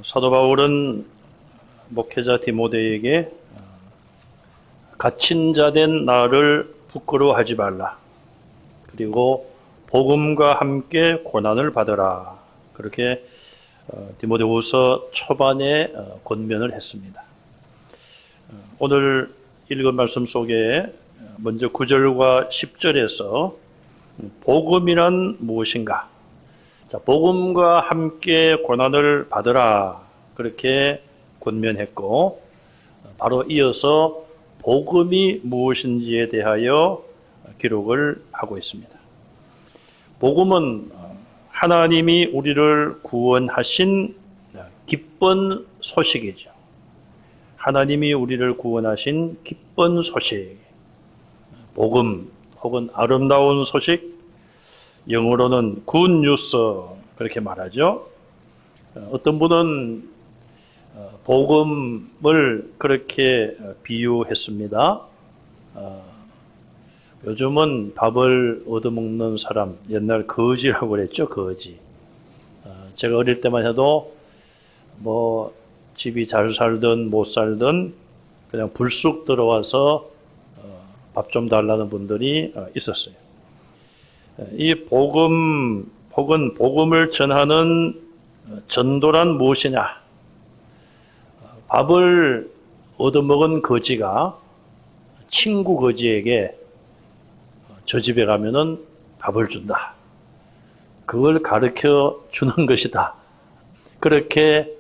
사도 바울은 목회자 디모데에게 갇힌 자 된 나를 부끄러워하지 말라. 그리고 복음과 함께 고난을 받으라. 그렇게 디모데후서 초반에 권면을 했습니다. 오늘 읽은 말씀 속에 먼저 9절과 10절에서 복음이란 무엇인가? 자, 복음과 함께 고난을 받으라. 그렇게 권면했고, 바로 이어서 복음이 무엇인지에 대하여 기록을 하고 있습니다. 복음은 하나님이 우리를 구원하신 기쁜 소식이죠. 하나님이 우리를 구원하신 기쁜 소식. 복음 혹은 아름다운 소식, 영어로는 good news 그렇게 말하죠. 어떤 분은 복음을 그렇게 비유했습니다. 요즘은 밥을 얻어먹는 사람, 옛날 거지라고 그랬죠, 거지. 제가 어릴 때만 해도 뭐 집이 잘 살든 못 살든 그냥 불쑥 들어와서 밥 좀 달라는 분들이 있었어요. 이 복음 혹은 복음을 전하는 전도란 무엇이냐? 밥을 얻어먹은 거지가 친구 거지에게 저 집에 가면은 밥을 준다. 그걸 가르쳐 주는 것이다. 그렇게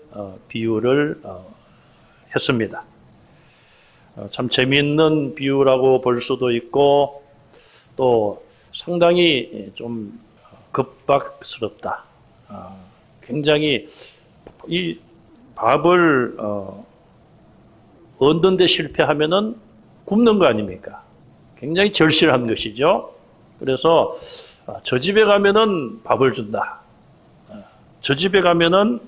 비유를 했습니다. 참 재미있는 비유라고 볼 수도 있고 또 상당히 좀 급박스럽다. 굉장히 이 밥을 얻는 데 실패하면은 굶는 거 아닙니까? 굉장히 절실한 것이죠. 그래서 저 집에 가면은 밥을 준다. 저 집에 가면은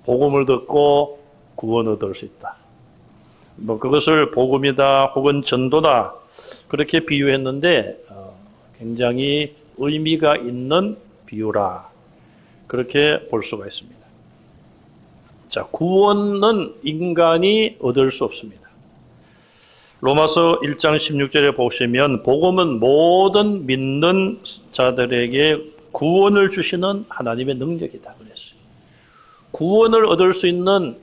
복음을 듣고 구원 얻을 수 있다. 뭐 그것을 복음이다 혹은 전도다 그렇게 비유했는데 굉장히 의미가 있는 비유라 그렇게 볼 수가 있습니다. 자, 구원은 인간이 얻을 수 없습니다. 로마서 1장 16절에 보시면 복음은 모든 믿는 자들에게 구원을 주시는 하나님의 능력이다 그랬어요. 구원을 얻을 수 있는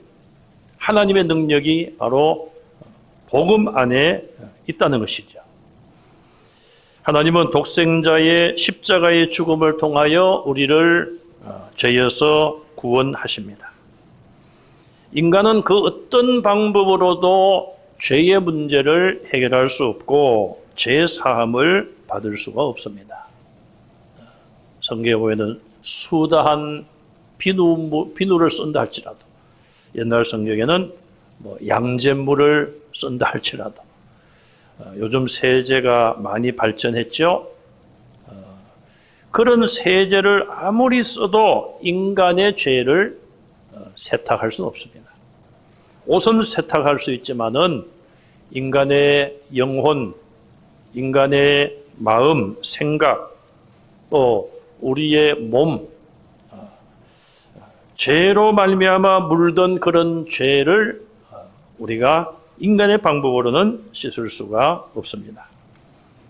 하나님의 능력이 바로 복음 안에 있다는 것이죠. 하나님은 독생자의 십자가의 죽음을 통하여 우리를 죄에서 구원하십니다. 인간은 그 어떤 방법으로도 죄의 문제를 해결할 수 없고 죄 사함을 받을 수가 없습니다. 성경에 보면 수다한 비누를 쓴다 할지라도 옛날 성경에는 양잿물을 쓴다 할지라도 요즘 세제가 많이 발전했죠. 그런 세제를 아무리 써도 인간의 죄를 세탁할 수는 없습니다. 옷은 세탁할 수 있지만은 인간의 영혼, 인간의 마음, 생각, 또 우리의 몸, 죄로 말미암아 물든 그런 죄를 우리가 인간의 방법으로는 씻을 수가 없습니다.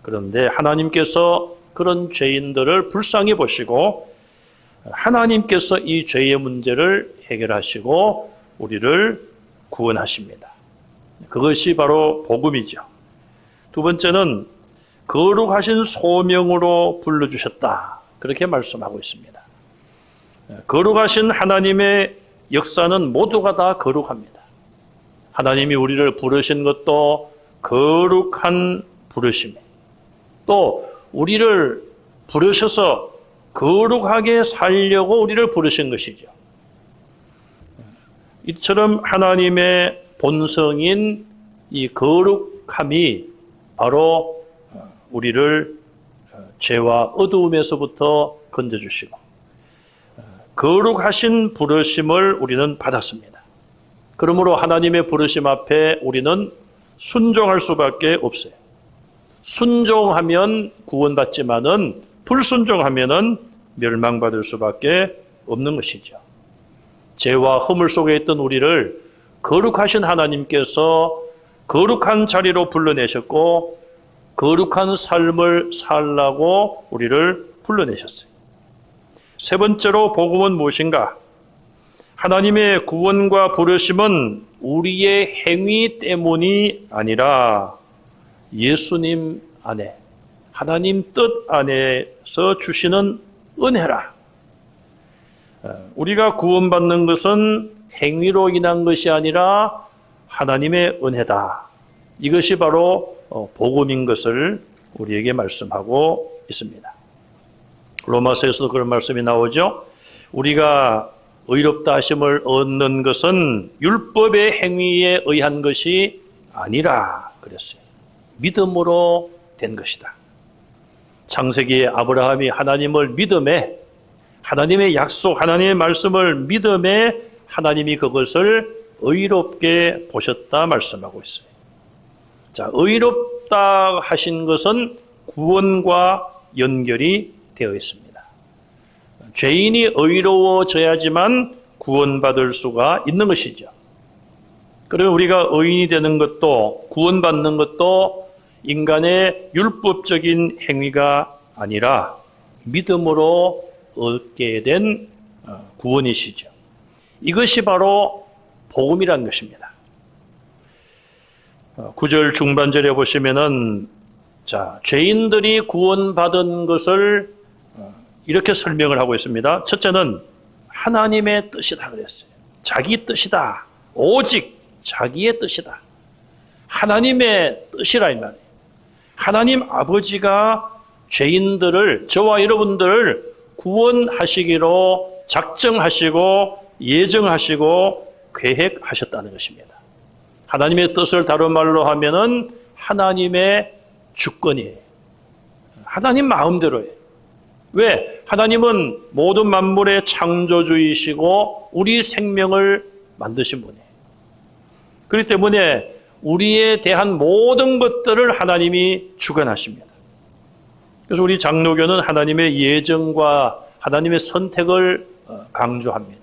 그런데 하나님께서 그런 죄인들을 불쌍히 보시고 하나님께서 이 죄의 문제를 해결하시고 우리를 구원하십니다. 그것이 바로 복음이죠. 두 번째는 거룩하신 소명으로 불러주셨다. 그렇게 말씀하고 있습니다. 거룩하신 하나님의 역사는 모두가 다 거룩합니다. 하나님이 우리를 부르신 것도 거룩한 부르심에 또 우리를 부르셔서 거룩하게 살려고 우리를 부르신 것이죠. 이처럼 하나님의 본성인 이 거룩함이 바로 우리를 죄와 어두움에서부터 건져주시고 거룩하신 부르심을 우리는 받았습니다. 그러므로 하나님의 부르심 앞에 우리는 순종할 수밖에 없어요. 순종하면 구원받지만은 불순종하면은 멸망받을 수밖에 없는 것이죠. 죄와 허물 속에 있던 우리를 거룩하신 하나님께서 거룩한 자리로 불러내셨고 거룩한 삶을 살라고 우리를 불러내셨어요. 세 번째로 복음은 무엇인가? 하나님의 구원과 부르심은 우리의 행위 때문이 아니라 예수님 안에, 하나님 뜻 안에서 주시는 은혜라. 우리가 구원받는 것은 행위로 인한 것이 아니라 하나님의 은혜다. 이것이 바로 복음인 것을 우리에게 말씀하고 있습니다. 로마서에서도 그런 말씀이 나오죠. 우리가 의롭다 하심을 얻는 것은 율법의 행위에 의한 것이 아니라 그랬어요. 믿음으로 된 것이다. 창세기에 아브라함이 하나님을 믿음에, 하나님의 약속, 하나님의 말씀을 믿음에 하나님이 그것을 의롭게 보셨다 말씀하고 있어요. 자, 의롭다 하신 것은 구원과 연결이 되어 있습니다. 죄인이 의로워져야지만 구원받을 수가 있는 것이죠. 그러면 우리가 의인이 되는 것도 구원받는 것도 인간의 율법적인 행위가 아니라 믿음으로 얻게 된 구원이시죠. 이것이 바로 복음이라는 것입니다. 9절 중반절에 보시면은 자, 죄인들이 구원받은 것을 이렇게 설명을 하고 있습니다. 첫째는 하나님의 뜻이다 그랬어요. 자기 뜻이다. 오직 자기의 뜻이다. 하나님의 뜻이라 이 말이에요. 하나님 아버지가 죄인들을, 저와 여러분들을 구원하시기로 작정하시고 예정하시고 계획하셨다는 것입니다. 하나님의 뜻을 다른 말로 하면은 하나님의 주권이에요. 하나님 마음대로예요. 왜? 하나님은 모든 만물의 창조주이시고 우리 생명을 만드신 분이에요. 그렇기 때문에 우리에 대한 모든 것들을 하나님이 주관하십니다. 그래서 우리 장로교는 하나님의 예정과 하나님의 선택을 강조합니다.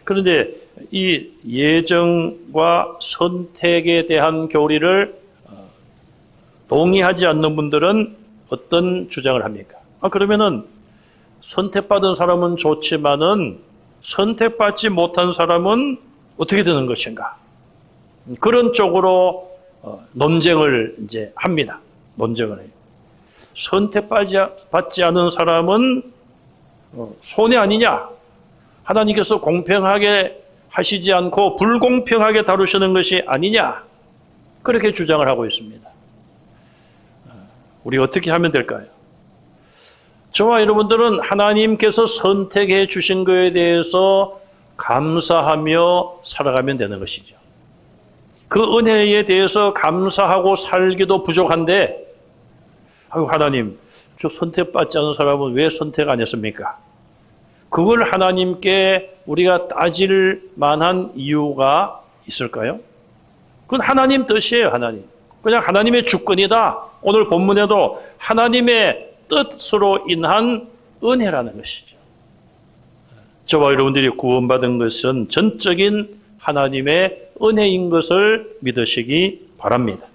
그런데 이 예정과 선택에 대한 교리를 동의하지 않는 분들은 어떤 주장을 합니까? 그러면은 선택받은 사람은 좋지만은 선택받지 못한 사람은 어떻게 되는 것인가? 그런 쪽으로 논쟁을 이제 합니다. 논쟁을 해요. 선택받지 않은 사람은 손해 아니냐? 하나님께서 공평하게 하시지 않고 불공평하게 다루시는 것이 아니냐? 그렇게 주장을 하고 있습니다. 우리 어떻게 하면 될까요? 저와 여러분들은 하나님께서 선택해 주신 것에 대해서 감사하며 살아가면 되는 것이죠. 그 은혜에 대해서 감사하고 살기도 부족한데, 하나님, 저 선택받지 않은 사람은 왜 선택 안 했습니까? 그걸 하나님께 우리가 따질 만한 이유가 있을까요? 그건 하나님 뜻이에요, 하나님. 그냥 하나님의 주권이다. 오늘 본문에도 하나님의 뜻으로 인한 은혜라는 것이죠. 저와 여러분들이 구원받은 것은 전적인 하나님의 은혜인 것을 믿으시기 바랍니다.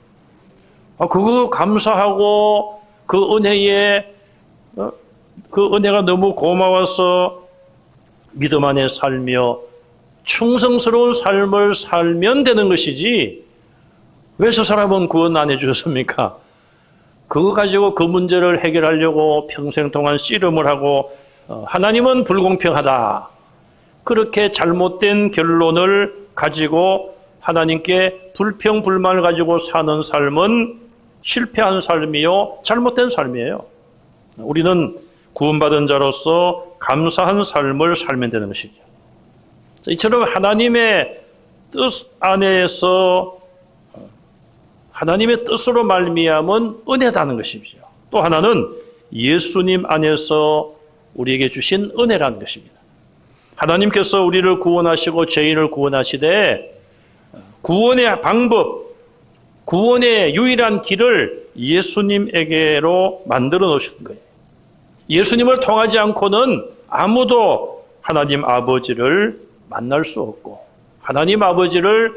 그거 감사하고 그 은혜에 그 은혜가 너무 고마워서 믿음 안에 살며 충성스러운 삶을 살면 되는 것이지 왜 저 사람은 구원 안 해주셨습니까? 그거 가지고 그 문제를 해결하려고 평생 동안 씨름을 하고 하나님은 불공평하다. 그렇게 잘못된 결론을 가지고 하나님께 불평불만을 가지고 사는 삶은 실패한 삶이요, 잘못된 삶이에요. 우리는 구원받은 자로서 감사한 삶을 살면 되는 것이죠. 이처럼 하나님의 뜻 안에서 하나님의 뜻으로 말미암은 은혜다는 것이죠. 또 하나는 예수님 안에서 우리에게 주신 은혜라는 것입니다. 하나님께서 우리를 구원하시고 죄인을 구원하시되 구원의 방법, 구원의 유일한 길을 예수님에게로 만들어 놓으신 거예요. 예수님을 통하지 않고는 아무도 하나님 아버지를 만날 수 없고 하나님 아버지를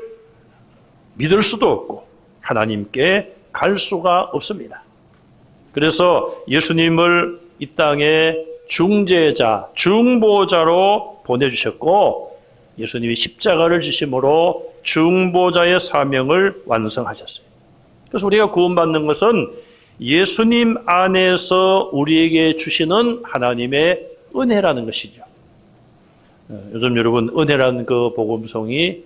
믿을 수도 없고 하나님께 갈 수가 없습니다. 그래서 예수님을 이 땅에 중재자, 중보자로 보내주셨고 예수님이 십자가를 지심으로 중보자의 사명을 완성하셨어요. 그래서 우리가 구원받는 것은 예수님 안에서 우리에게 주시는 하나님의 은혜라는 것이죠. 요즘 여러분 은혜라는 그 복음송이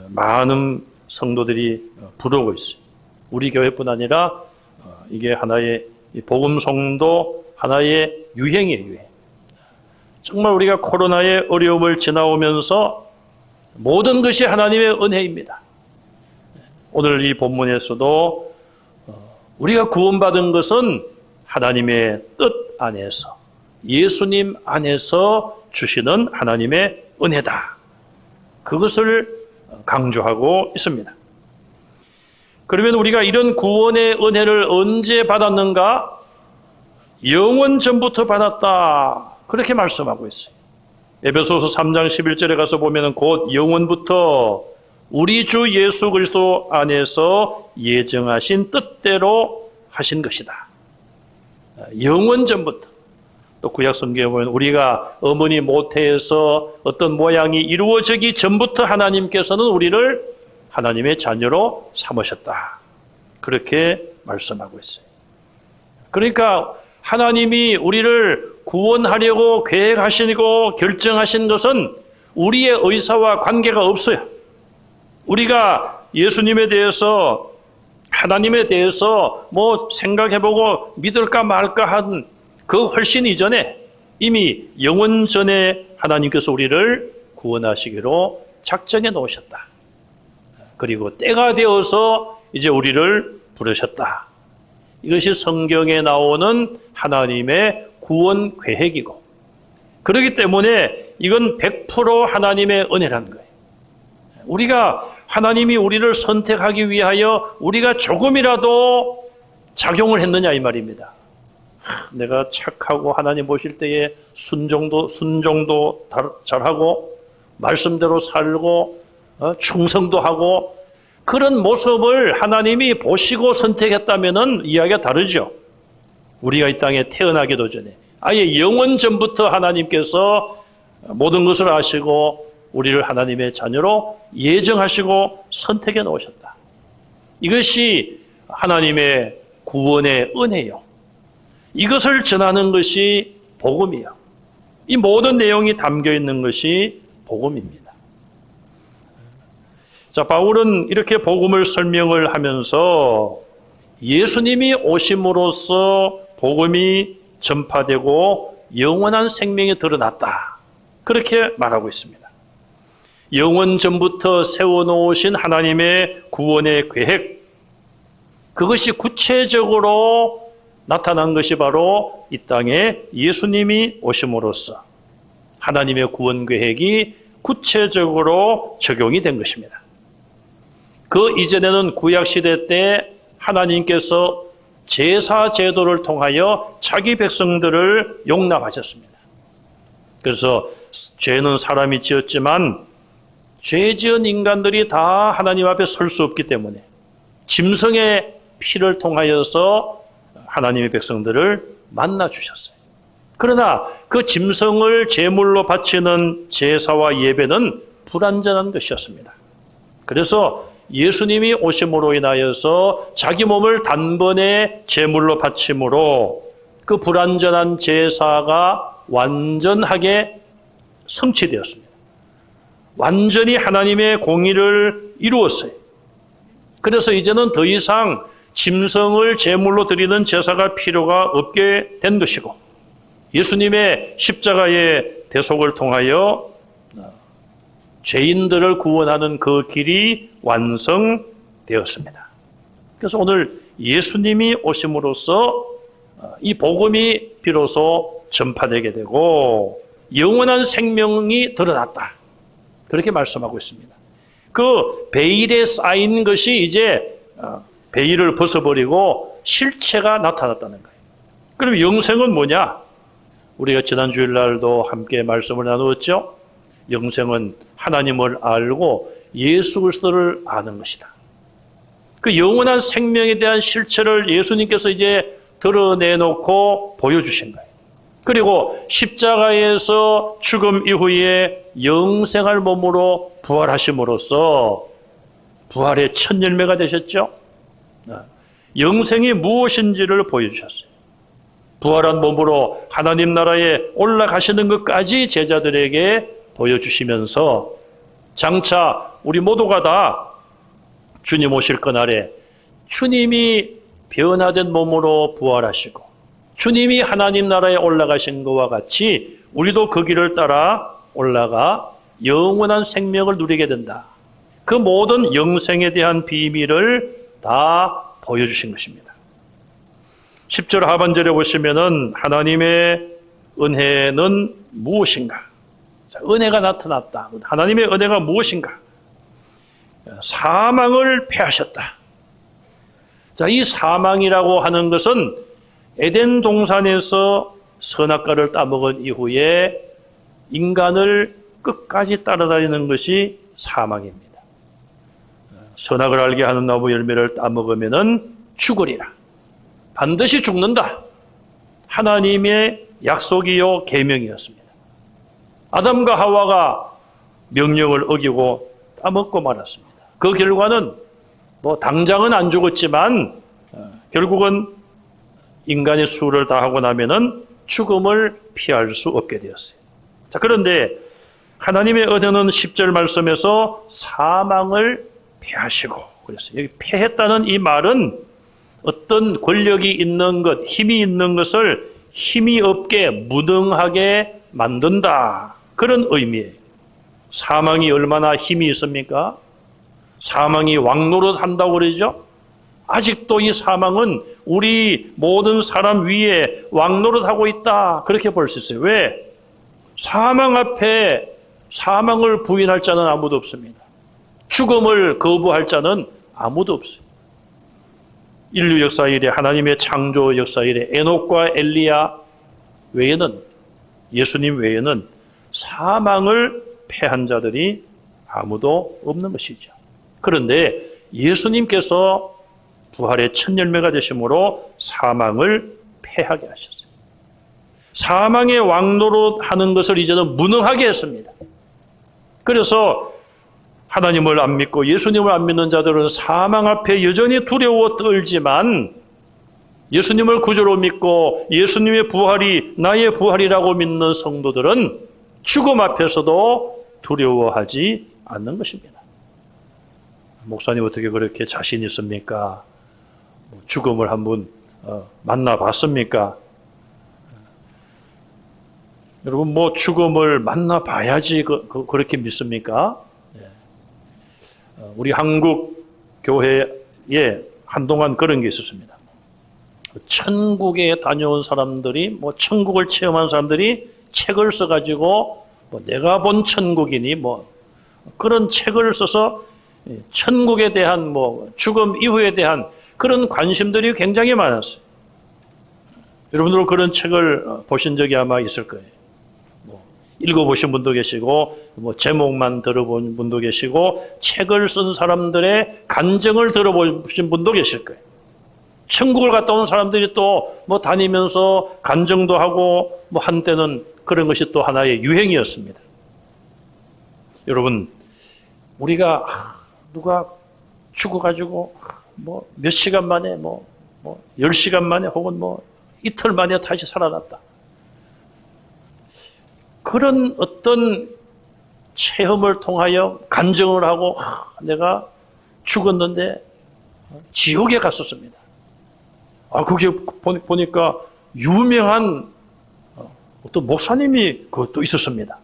많은 성도들이 부르고 있어요. 우리 교회뿐 아니라 이게 하나의 복음송도 하나의 유행이에요. 유행. 정말 우리가 코로나의 어려움을 지나오면서 모든 것이 하나님의 은혜입니다. 오늘 이 본문에서도 우리가 구원받은 것은 하나님의 뜻 안에서 예수님 안에서 주시는 하나님의 은혜다. 그것을 강조하고 있습니다. 그러면 우리가 이런 구원의 은혜를 언제 받았는가? 영원 전부터 받았다. 그렇게 말씀하고 있어요. 에베소서 3장 11절에 가서 보면 곧 영원부터 우리 주 예수 그리스도 안에서 예정하신 뜻대로 하신 것이다. 영원 전부터. 또 구약 성경에 보면 우리가 어머니 모태에서 어떤 모양이 이루어지기 전부터 하나님께서는 우리를 하나님의 자녀로 삼으셨다. 그렇게 말씀하고 있어요. 그러니까 하나님이 우리를 구원하려고 계획하시고 결정하신 것은 우리의 의사와 관계가 없어요. 우리가 예수님에 대해서 하나님에 대해서 뭐 생각해보고 믿을까 말까 한 그 훨씬 이전에 이미 영원 전에 하나님께서 우리를 구원하시기로 작정해 놓으셨다. 그리고 때가 되어서 이제 우리를 부르셨다. 이것이 성경에 나오는 하나님의 구원 계획이고 그렇기 때문에 이건 100% 하나님의 은혜라는 거예요. 우리가 하나님이 우리를 선택하기 위하여 우리가 조금이라도 작용을 했느냐 이 말입니다. 내가 착하고 하나님 보실 때에 순종도 잘하고 말씀대로 살고 충성도 하고 그런 모습을 하나님이 보시고 선택했다면은 이야기가 다르죠. 우리가 이 땅에 태어나기도 전에 아예 영원 전부터 하나님께서 모든 것을 아시고 우리를 하나님의 자녀로 예정하시고 선택해 놓으셨다. 이것이 하나님의 구원의 은혜요. 이것을 전하는 것이 복음이요. 이 모든 내용이 담겨 있는 것이 복음입니다. 자, 바울은 이렇게 복음을 설명을 하면서 예수님이 오심으로써 복음이 전파되고 영원한 생명이 드러났다. 그렇게 말하고 있습니다. 영원 전부터 세워놓으신 하나님의 구원의 계획, 그것이 구체적으로 나타난 것이 바로 이 땅에 예수님이 오심으로써 하나님의 구원 계획이 구체적으로 적용이 된 것입니다. 그 이전에는 구약시대 때 하나님께서 제사 제도를 통하여 자기 백성들을 용납하셨습니다. 그래서 죄는 사람이 지었지만 죄 지은 인간들이 다 하나님 앞에 설 수 없기 때문에 짐승의 피를 통하여서 하나님의 백성들을 만나 주셨어요. 그러나 그 짐승을 제물로 바치는 제사와 예배는 불완전한 것이었습니다. 그래서 예수님이 오심으로 인하여서 자기 몸을 단번에 제물로 바침으로 그 불완전한 제사가 완전하게 성취되었습니다. 완전히 하나님의 공의를 이루었어요. 그래서 이제는 더 이상 짐승을 제물로 드리는 제사가 필요가 없게 된 것이고 예수님의 십자가의 대속을 통하여 죄인들을 구원하는 그 길이 완성되었습니다. 그래서 오늘 예수님이 오심으로써 이 복음이 비로소 전파되게 되고 영원한 생명이 드러났다. 그렇게 말씀하고 있습니다. 그 베일에 쌓인 것이 이제 베일을 벗어버리고 실체가 나타났다는 거예요. 그럼 영생은 뭐냐? 우리가 지난 주일날도 함께 말씀을 나누었죠. 영생은 하나님을 알고 예수 그리스도를 아는 것이다. 그 영원한 생명에 대한 실체를 예수님께서 이제 드러내놓고 보여주신 거예요. 그리고 십자가에서 죽음 이후에 영생할 몸으로 부활하심으로써 부활의 첫 열매가 되셨죠. 영생이 무엇인지를 보여주셨어요. 부활한 몸으로 하나님 나라에 올라가시는 것까지 제자들에게 보여주시면서 장차 우리 모두가 다 주님 오실 그날에 주님이 변화된 몸으로 부활하시고 주님이 하나님 나라에 올라가신 것과 같이 우리도 그 길을 따라 올라가 영원한 생명을 누리게 된다. 그 모든 영생에 대한 비밀을 다 보여주신 것입니다. 10절 하반절에 보시면은 하나님의 은혜는 무엇인가? 자, 은혜가 나타났다. 하나님의 은혜가 무엇인가? 사망을 패하셨다. 자, 이 사망이라고 하는 것은 에덴 동산에서 선악과를 따먹은 이후에 인간을 끝까지 따라다니는 것이 사망입니다. 선악을 알게 하는 나무 열매를 따먹으면은 죽으리라. 반드시 죽는다. 하나님의 약속이요 계명이었습니다. 아담과 하와가 명령을 어기고 따먹고 말았습니다. 그 결과는 뭐 당장은 안 죽었지만 결국은 인간의 수를 다하고 나면은 죽음을 피할 수 없게 되었어요. 자, 그런데 하나님의 은혜는 10절 말씀에서 사망을 패하시고 그랬어요. 여기 패했다는 이 말은 어떤 권력이 있는 것, 힘이 있는 것을 힘이 없게 무능하게 만든다. 그런 의미예요. 사망이 얼마나 힘이 있습니까? 사망이 왕노릇 한다고 그러죠? 아직도 이 사망은 우리 모든 사람 위에 왕노릇하고 있다. 그렇게 볼 수 있어요. 왜? 사망 앞에 사망을 부인할 자는 아무도 없습니다. 죽음을 거부할 자는 아무도 없어요. 인류 역사 이래 하나님의 창조 역사 이래 에녹과 엘리야 외에는 예수님 외에는 사망을 패한 자들이 아무도 없는 것이죠. 그런데 예수님께서 부활의 첫 열매가 되심으로 사망을 패하게 하셨어요. 사망의 왕노릇 하는 것을 이제는 무능하게 했습니다. 그래서 하나님을 안 믿고 예수님을 안 믿는 자들은 사망 앞에 여전히 두려워 떨지만 예수님을 구주로 믿고 예수님의 부활이 나의 부활이라고 믿는 성도들은 죽음 앞에서도 두려워하지 않는 것입니다. 목사님 어떻게 그렇게 자신 있습니까? 죽음을 한번 만나봤습니까? 여러분 뭐 죽음을 만나봐야지 그렇게 믿습니까? 우리 한국 교회에 한동안 그런 게 있었습니다. 천국에 다녀온 사람들이 뭐 천국을 체험한 사람들이 책을 써가지고 뭐 내가 본 천국이니 뭐 그런 책을 써서 천국에 대한 뭐 죽음 이후에 대한 그런 관심들이 굉장히 많았어요. 여러분들 그런 책을 보신 적이 아마 있을 거예요. 읽어보신 분도 계시고 뭐 제목만 들어본 분도 계시고 책을 쓴 사람들의 간증을 들어보신 분도 계실 거예요. 천국을 갔다 온 사람들이 또 뭐 다니면서 간증도 하고 뭐 한때는 그런 것이 또 하나의 유행이었습니다. 여러분 우리가 누가 죽어가지고 뭐 몇 시간 만에 뭐 10시간 만에 혹은 뭐 이틀 만에 다시 살아났다. 그런 어떤 체험을 통하여 간증을 하고 내가 죽었는데 지옥에 갔었습니다. 그게 보니까 유명한 어떤 목사님이 그것도 있었습니다.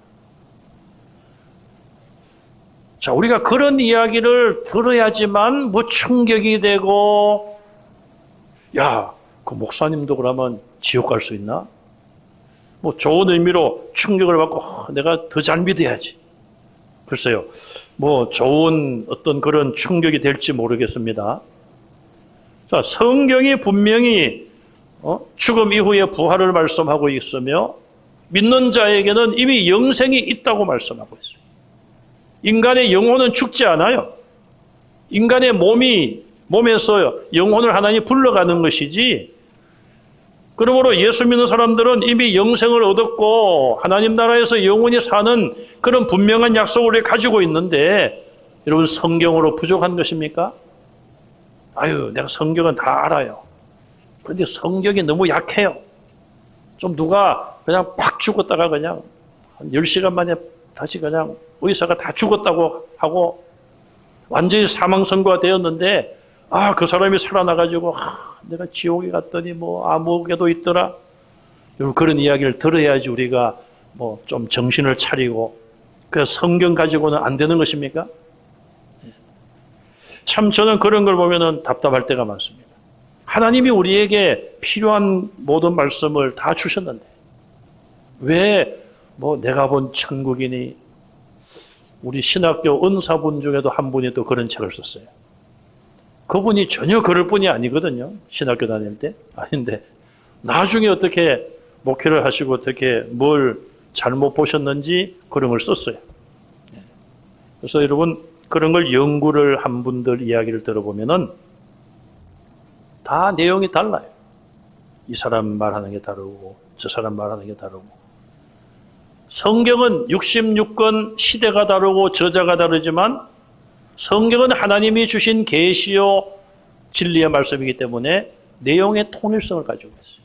자, 우리가 그런 이야기를 들어야지만 뭐 충격이 되고 야, 그 목사님도 그러면 지옥 갈 수 있나? 뭐 좋은 의미로 충격을 받고 내가 더 잘 믿어야지. 글쎄요. 뭐 좋은 어떤 그런 충격이 될지 모르겠습니다. 자, 성경이 분명히 죽음 이후에 부활을 말씀하고 있으며 믿는 자에게는 이미 영생이 있다고 말씀하고 있어요. 인간의 영혼은 죽지 않아요. 인간의 몸에서 영혼을 하나님이 불러가는 것이지, 그러므로 예수 믿는 사람들은 이미 영생을 얻었고 하나님 나라에서 영원히 사는 그런 분명한 약속을 가지고 있는데, 여러분 성경으로 부족한 것입니까? 아유, 내가 성경은 다 알아요. 그런데 성경이 너무 약해요. 좀 누가 그냥 팍 죽었다가 그냥 한 10시간 만에 다시 그냥 의사가 다 죽었다고 하고 완전히 사망 선고가 되었는데, 그 사람이 살아나가지고 내가 지옥에 갔더니 뭐 암흑에도 있더라. 여러분 그런 이야기를 들어야지 우리가 뭐 좀 정신을 차리고, 그 성경 가지고는 안 되는 것입니까? 참 저는 그런 걸 보면은 답답할 때가 많습니다. 하나님이 우리에게 필요한 모든 말씀을 다 주셨는데 왜 뭐 내가 본 천국이니, 우리 신학교 은사분 중에도 한 분이 또 그런 책을 썼어요. 그분이 전혀 그럴 분이 아니거든요. 신학교 다닐 때. 아닌데 나중에 어떻게 목회를 하시고 어떻게 뭘 잘못 보셨는지 그런 걸 썼어요. 그래서 여러분 그런 걸 연구를 한 분들 이야기를 들어보면은 다 내용이 달라요. 이 사람 말하는 게 다르고 저 사람 말하는 게 다르고. 성경은 66권 시대가 다르고 저자가 다르지만 성경은 하나님이 주신 계시요 진리의 말씀이기 때문에 내용의 통일성을 가지고 있어요.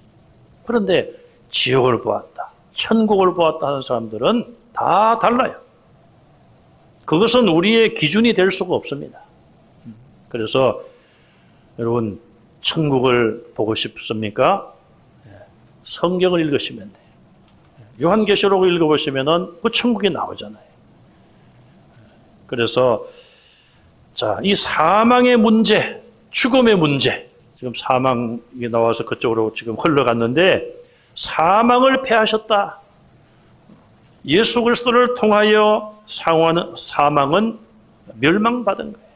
그런데 지옥을 보았다, 천국을 보았다 하는 사람들은 다 달라요. 그것은 우리의 기준이 될 수가 없습니다. 그래서 여러분 천국을 보고 싶습니까? 성경을 읽으시면 돼요. 요한계시록을 읽어보시면은 그 천국이 나오잖아요. 그래서 자, 이 사망의 문제, 죽음의 문제, 지금 사망이 나와서 그쪽으로 지금 흘러갔는데 사망을 패하셨다. 예수 그리스도를 통하여 사망은 멸망받은 거예요.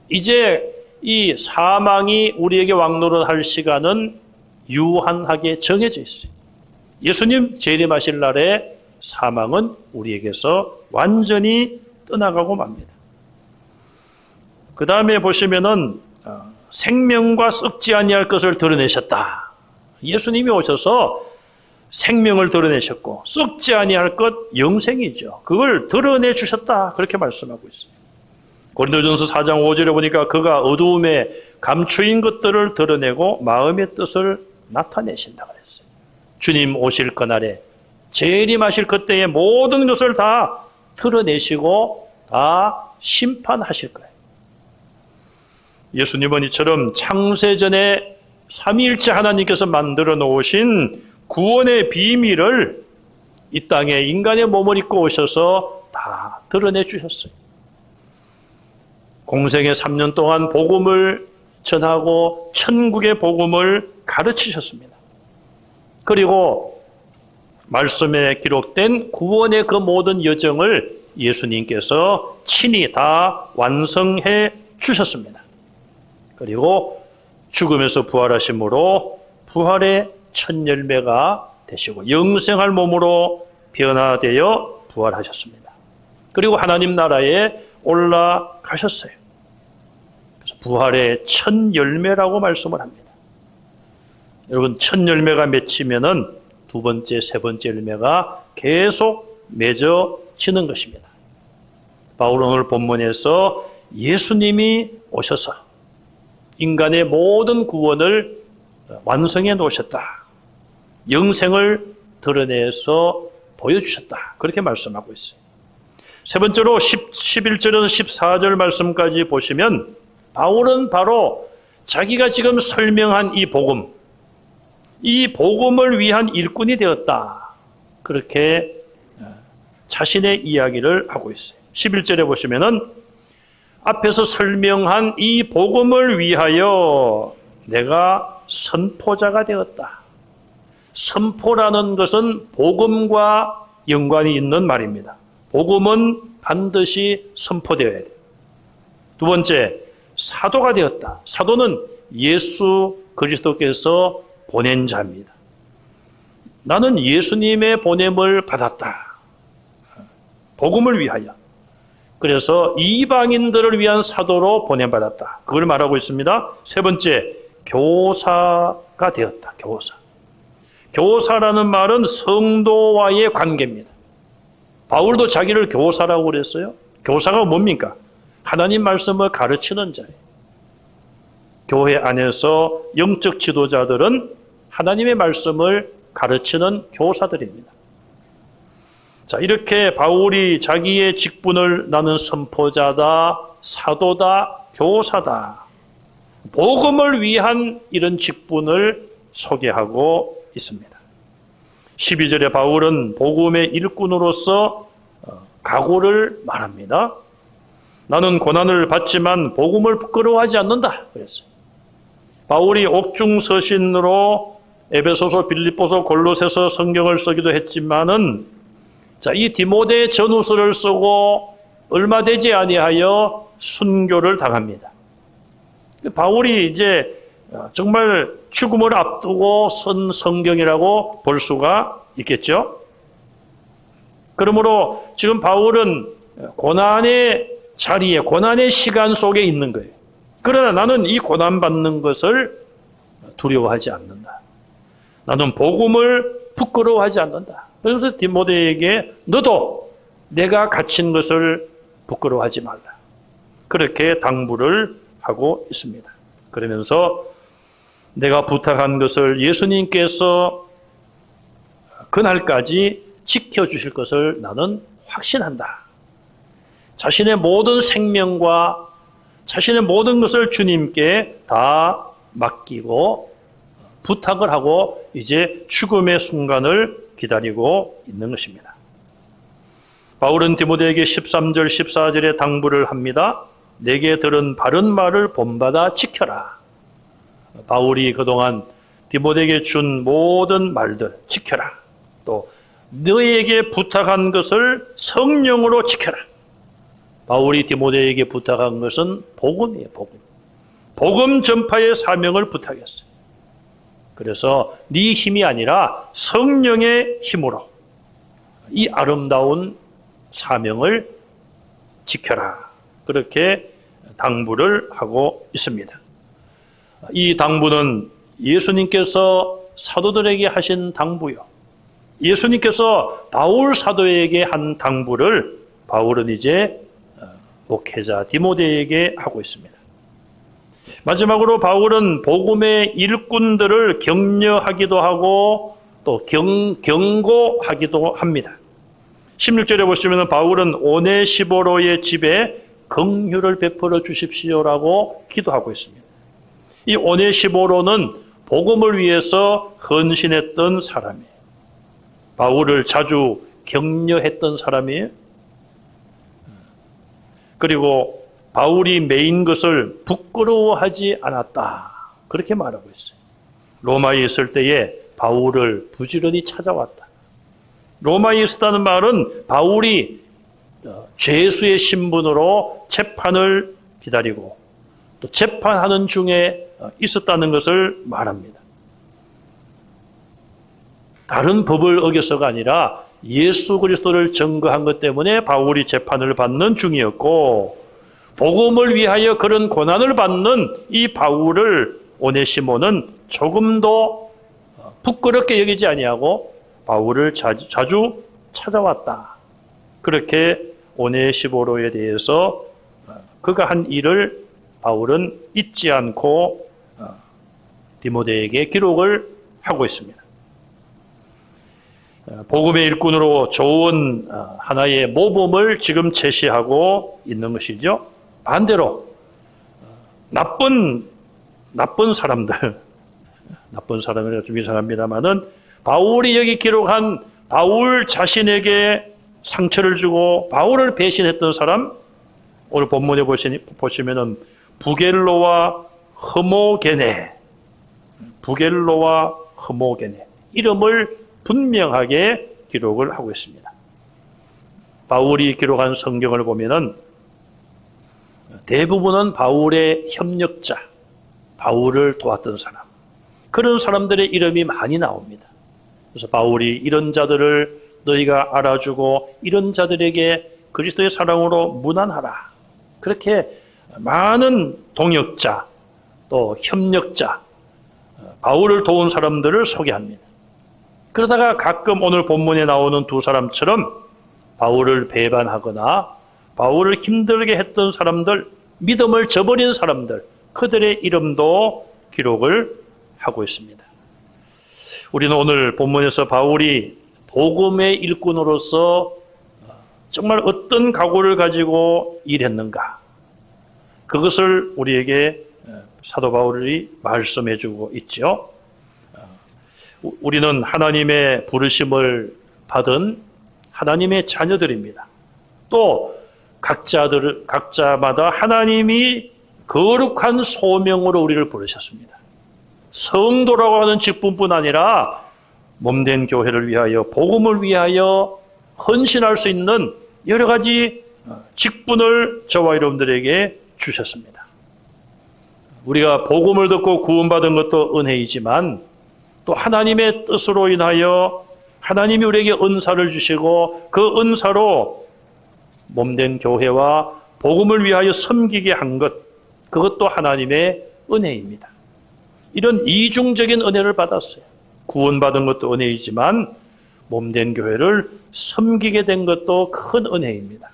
이제 이 사망이 우리에게 왕노릇할 시간은 유한하게 정해져 있어요. 예수님 재림하실 날에 사망은 우리에게서 완전히 떠나가고 맙니다. 그 다음에 보시면은 생명과 썩지 아니할 것을 드러내셨다. 예수님이 오셔서 생명을 드러내셨고 썩지 아니할 것 영생이죠. 그걸 드러내 주셨다. 그렇게 말씀하고 있어요. 고린도전서 4장 5절에 보니까 그가 어두움에 감추인 것들을 드러내고 마음의 뜻을 나타내신다 그랬어요. 주님 오실 그날에 재림하실 그때의 모든 것을 다 드러내시고 다 심판하실 거예요. 예수님은 이처럼 창세전에 삼위일체 하나님께서 만들어 놓으신 구원의 비밀을 이 땅에 인간의 몸을 입고 오셔서 다 드러내 주셨어요. 공생의 3년 동안 복음을 전하고 천국의 복음을 가르치셨습니다. 그리고 말씀에 기록된 구원의 그 모든 여정을 예수님께서 친히 다 완성해 주셨습니다. 그리고 죽음에서 부활하심으로 부활의 첫 열매가 되시고 영생할 몸으로 변화되어 부활하셨습니다. 그리고 하나님 나라에 올라가셨어요. 그래서 부활의 첫 열매라고 말씀을 합니다. 여러분 첫 열매가 맺히면은 두 번째, 세 번째 열매가 계속 맺어지는 것입니다. 바울은 오늘 본문에서 예수님이 오셔서 인간의 모든 구원을 완성해 놓으셨다. 영생을 드러내서 보여주셨다. 그렇게 말씀하고 있어요. 세 번째로 11절에서 14절 말씀까지 보시면 바울은 바로 자기가 지금 설명한 이 복음을 위한 일꾼이 되었다. 그렇게 자신의 이야기를 하고 있어요. 11절에 보시면은 앞에서 설명한 이 복음을 위하여 내가 선포자가 되었다. 선포라는 것은 복음과 연관이 있는 말입니다. 복음은 반드시 선포되어야 돼요. 두 번째, 사도가 되었다. 사도는 예수 그리스도께서 보낸 자입니다. 나는 예수님의 보냄을 받았다. 복음을 위하여. 그래서 이방인들을 위한 사도로 보냄받았다. 그걸 말하고 있습니다. 세 번째, 교사가 되었다. 교사. 교사라는 말은 성도와의 관계입니다. 바울도 자기를 교사라고 그랬어요. 교사가 뭡니까? 하나님 말씀을 가르치는 자예요. 교회 안에서 영적 지도자들은 하나님의 말씀을 가르치는 교사들입니다. 자, 이렇게 바울이 자기의 직분을 나는 선포자다, 사도다, 교사다, 복음을 위한 이런 직분을 소개하고 있습니다. 12절에 바울은 복음의 일꾼으로서 각오를 말합니다. 나는 고난을 받지만 복음을 부끄러워하지 않는다. 그랬어요. 바울이 옥중서신으로 에베소서, 빌립보서, 골로새서 성경을 쓰기도 했지만은 자, 이 디모데 전후서를 쓰고 얼마 되지 아니하여 순교를 당합니다. 바울이 이제 정말 죽음을 앞두고 쓴 성경이라고 볼 수가 있겠죠. 그러므로 지금 바울은 고난의 자리에, 고난의 시간 속에 있는 거예요. 그러나 나는 이 고난받는 것을 두려워하지 않는다. 나는 복음을 부끄러워하지 않는다. 그래서 디모데에게 너도 내가 갇힌 것을 부끄러워하지 말라. 그렇게 당부를 하고 있습니다. 그러면서 내가 부탁한 것을 예수님께서 그날까지 지켜주실 것을 나는 확신한다. 자신의 모든 생명과 자신의 모든 것을 주님께 다 맡기고 부탁을 하고 이제 죽음의 순간을 기다리고 있는 것입니다. 바울은 디모데에게 13절, 14절에 당부를 합니다. 내게 들은 바른 말을 본받아 지켜라. 바울이 그동안 디모데에게 준 모든 말들 지켜라. 또 너에게 부탁한 것을 성령으로 지켜라. 바울이 디모데에게 부탁한 것은 복음이에요. 복음. 복음 전파의 사명을 부탁했어요. 그래서 네 힘이 아니라 성령의 힘으로 이 아름다운 사명을 지켜라. 그렇게 당부를 하고 있습니다. 이 당부는 예수님께서 사도들에게 하신 당부요. 예수님께서 바울 사도에게 한 당부를 바울은 이제 목회자 디모데에게 하고 있습니다. 마지막으로 바울은 복음의 일꾼들을 격려하기도 하고 또 경고하기도 합니다. 16절에 보시면 바울은 오네시보로의 집에 긍휼을 베풀어 주십시오라고 기도하고 있습니다. 이 오네시보로는 복음을 위해서 헌신했던 사람이에요. 바울을 자주 격려했던 사람이에요. 그리고 바울이 메인 것을 부끄러워하지 않았다. 그렇게 말하고 있어요. 로마에 있을 때에 바울을 부지런히 찾아왔다. 로마에 있었다는 말은 바울이 죄수의 신분으로 재판을 기다리고 또 재판하는 중에 있었다는 것을 말합니다. 다른 법을 어겨서가 아니라 예수 그리스도를 증거한 것 때문에 바울이 재판을 받는 중이었고 복음을 위하여 그런 고난을 받는 이 바울을 오네시모는 조금도 부끄럽게 여기지 아니하고 바울을 자주 찾아왔다. 그렇게 오네시보로에 대해서 그가 한 일을 바울은 잊지 않고 디모데에게 기록을 하고 있습니다. 복음의 일꾼으로 좋은 하나의 모범을 지금 제시하고 있는 것이죠. 반대로 나쁜 사람들, 나쁜 사람이라 좀 이상합니다만은 바울이 여기 기록한 바울 자신에게 상처를 주고 바울을 배신했던 사람, 오늘 본문에 보시면은 부겔로와 흐모게네, 부겔로와 흐모게네 이름을 분명하게 기록을 하고 있습니다. 바울이 기록한 성경을 보면은 대부분은 바울의 협력자, 바울을 도왔던 사람, 그런 사람들의 이름이 많이 나옵니다. 그래서 바울이 이런 자들을 너희가 알아주고 이런 자들에게 그리스도의 사랑으로 문안하라. 그렇게 많은 동역자 또 협력자 바울을 도운 사람들을 소개합니다. 그러다가 가끔 오늘 본문에 나오는 두 사람처럼 바울을 배반하거나 바울을 힘들게 했던 사람들, 믿음을 저버린 사람들, 그들의 이름도 기록을 하고 있습니다. 우리는 오늘 본문에서 바울이 복음의 일꾼으로서 정말 어떤 각오를 가지고 일했는가, 그것을 우리에게 사도 바울이 말씀해 주고 있죠. 우리는 하나님의 부르심을 받은 하나님의 자녀들입니다. 또 각자마다 하나님이 거룩한 소명으로 우리를 부르셨습니다. 성도라고 하는 직분뿐 아니라 몸된 교회를 위하여 복음을 위하여 헌신할 수 있는 여러 가지 직분을 저와 여러분들에게 주셨습니다. 우리가 복음을 듣고 구원받은 것도 은혜이지만 또 하나님의 뜻으로 인하여 하나님이 우리에게 은사를 주시고 그 은사로 몸된 교회와 복음을 위하여 섬기게 한 것, 그것도 하나님의 은혜입니다. 이런 이중적인 은혜를 받았어요. 구원받은 것도 은혜이지만 몸된 교회를 섬기게 된 것도 큰 은혜입니다.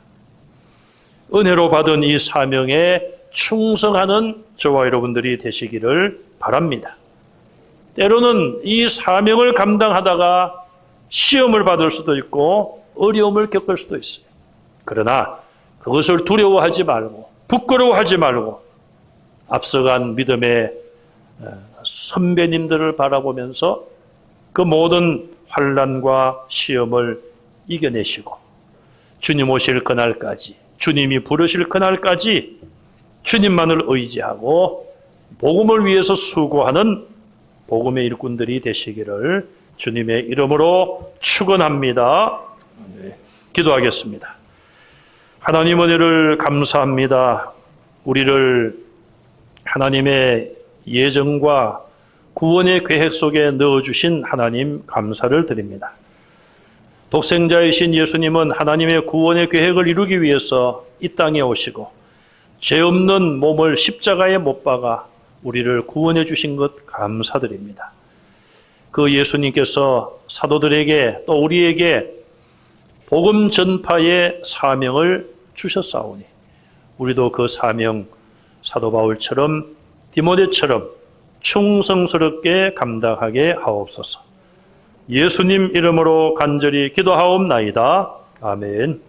은혜로 받은 이 사명에 충성하는 저와 여러분들이 되시기를 바랍니다. 때로는 이 사명을 감당하다가 시험을 받을 수도 있고 어려움을 겪을 수도 있어요. 그러나 그것을 두려워하지 말고 부끄러워하지 말고 앞서간 믿음의 선배님들을 바라보면서 그 모든 환난과 시험을 이겨내시고 주님 오실 그날까지, 주님이 부르실 그날까지 주님만을 의지하고 복음을 위해서 수고하는 복음의 일꾼들이 되시기를 주님의 이름으로 축원합니다. 기도하겠습니다. 하나님 은혜를 감사합니다. 우리를 하나님의 예정과 구원의 계획 속에 넣어주신 하나님 감사를 드립니다. 독생자이신 예수님은 하나님의 구원의 계획을 이루기 위해서 이 땅에 오시고 죄 없는 몸을 십자가에 못 박아 우리를 구원해 주신 것 감사드립니다. 그 예수님께서 사도들에게 또 우리에게 복음 전파의 사명을 주셨사오니 우리도 그 사명 사도 바울처럼 디모데처럼 충성스럽게 감당하게 하옵소서. 예수님 이름으로 간절히 기도하옵나이다. 아멘.